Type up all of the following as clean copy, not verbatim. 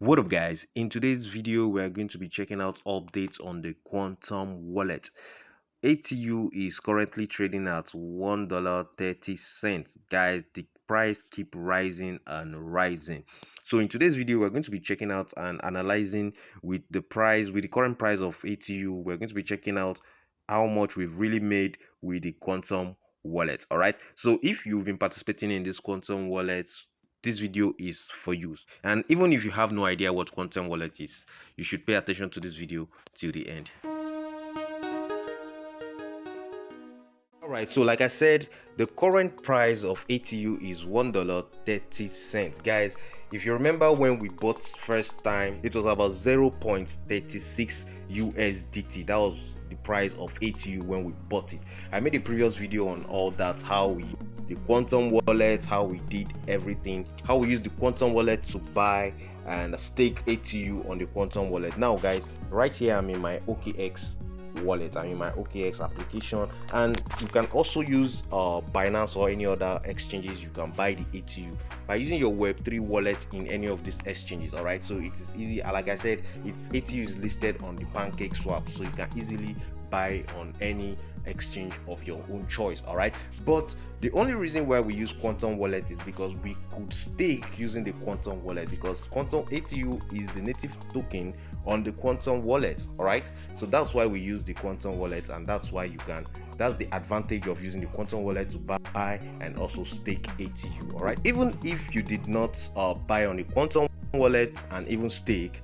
What up guys, in today's video we are going to be checking out updates on the Quantum wallet. ATU is currently trading at $1.30. Guys, the price keep rising and rising. So in today's video we're going to be checking out and analyzing with the current price of ATU. We're going to be checking out how much we've really made with the Quantum wallet. All right, so if you've been participating in this Quantum wallet, this video is for you. And even if you have no idea what Quantum wallet is, you should pay attention to this video till the end. Alright, so like I said, the current price of ATU is $1.30. Guys, if you remember when we bought first time, it was about 0.36 USDT. That was the price of ATU when we bought it. I made a previous video on all that, how the Quantum wallet, how we did everything, how we used the Quantum wallet to buy and stake ATU on the Quantum wallet. Now guys, right here I'm in my OKX wallet, I'm in my OKX application, and you can also use Binance or any other exchanges. You can buy the ATU by using your Web3 wallet in any of these exchanges. All right, so it is easy. Like I said, its ATU is listed on the Pancake Swap, so you can easily buy on any exchange of your own choice. All right, but the only reason why we use Quantum wallet is because we could stake using the Quantum wallet, because Quantum ATU is the native token on the Quantum wallet. All right, so that's why we use the Quantum wallet, and that's why that's the advantage of using the Quantum wallet to buy and also stake ATU. All right, even if you did not buy on the Quantum wallet and even stake,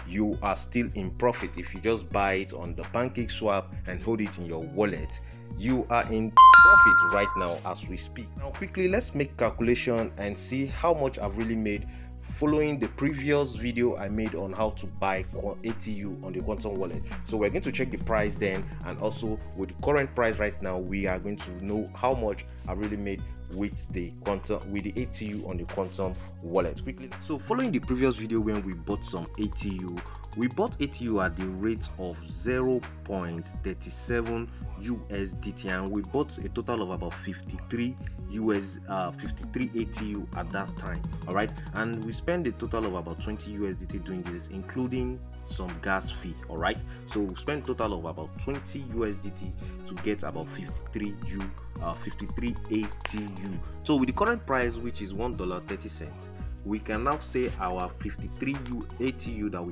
you are still in profit. If you just buy it on the Pancake Swap and hold it in your wallet, you are in profit right now as we speak. Now quickly, let's make calculation and see how much I've really made following the previous video I made on how to buy ATU on the Quantum wallet. So we're going to check the price then, and also with the current price right now, we are going to know how much I really made with the ATU on the Quantum wallet quickly. So following the previous video when we bought some ATU, we bought ATU at the rate of 0.37 USDT, and we bought a total of about 53 ATU at that time. All right, and we spent a total of about 20 USDT doing this, including some gas fee. All right, so we spent a total of about 20 USDT to get about 53 ATU. So with the current price, which is $1.30, we can now say our 53 ATU that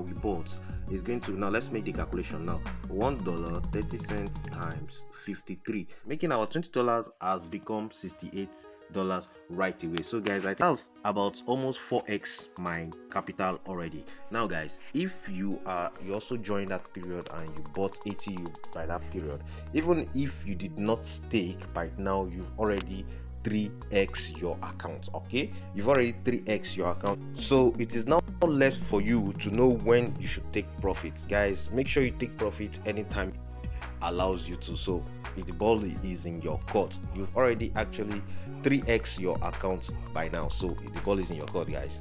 we bought is going to, now let's make the calculation now, $1.30 times 53, making our $20 has become $68 right away. So guys, I think that's about almost 4x my capital already. Now guys, if you also joined that period and you bought ATU by that period, even if you did not stake by now, you've already 3x your account. Okay, you've already 3x your account, so it is now left for you to know when you should take profits. Guys, make sure you take profits anytime allows you to. So if the ball is in your court, you've already actually 3x your account by now, so the ball is in your court, guys.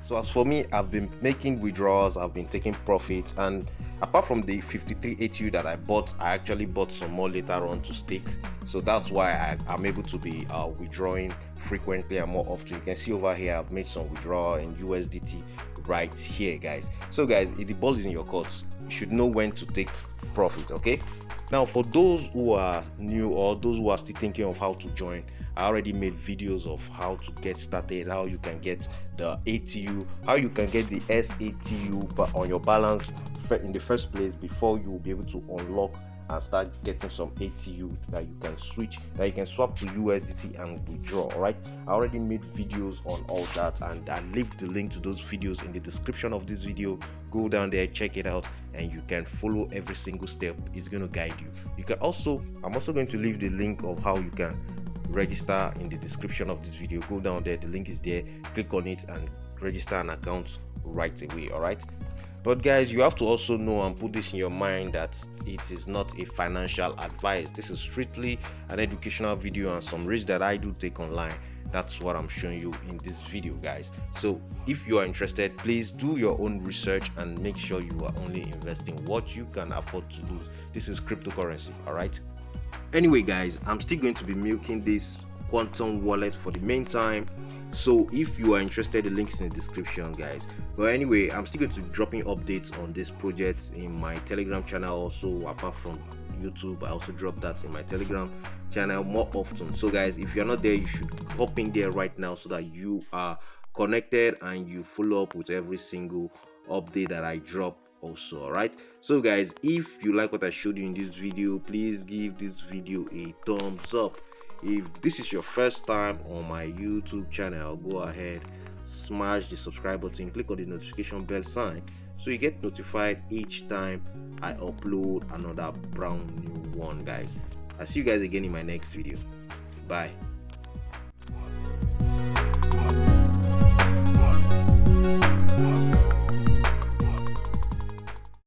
So as for me, I've been making withdrawals, I've been taking profits, and apart from the 53 ATU that I bought, I actually bought some more later on to stake. So that's why I'm able to be withdrawing frequently and more often. You can see over here I've made some withdrawal in USDT right here, guys. So guys, if the ball is in your court, you should know when to take profit. Okay, now for those who are new or those who are still thinking of how to join, I already made videos of how to get started, how you can get the ATU, how you can get the SATU but on your balance in the first place before you will be able to unlock and start getting some ATU that you can swap to USDT and withdraw. All right, I already made videos on all that, and I leave the link to those videos in the description of this video. Go down there, check it out, and you can follow every single step. It's going to guide you. You can also, I'm also going to leave the link of how you can register in the description of this video. Go down there, the link is there, click on it and register an account right away. All right, but guys, you have to also know and put this in your mind that it is not a financial advice. This is strictly an educational video and some risks that I do take online. That's what I'm showing you in this video, guys. So if you are interested, please do your own research and make sure you are only investing what you can afford to lose. This is cryptocurrency. All right, anyway guys, I'm still going to be milking this Quantum wallet for the meantime. So if you are interested, the link is in the description, guys. But anyway, I'm still going to be dropping updates on this project in my Telegram channel. Also, apart from YouTube, I also drop that in my Telegram channel more often. So guys, if you're not there, you should hop in there right now so that you are connected and you follow up with every single update that I drop also. All right, so guys, if you like what I showed you in this video, please give this video a thumbs up. If this is your first time on my YouTube channel, go ahead, smash the subscribe button, click on the notification bell sign so you get notified each time I upload another brand new one, guys. I'll see you guys again in my next video. Bye.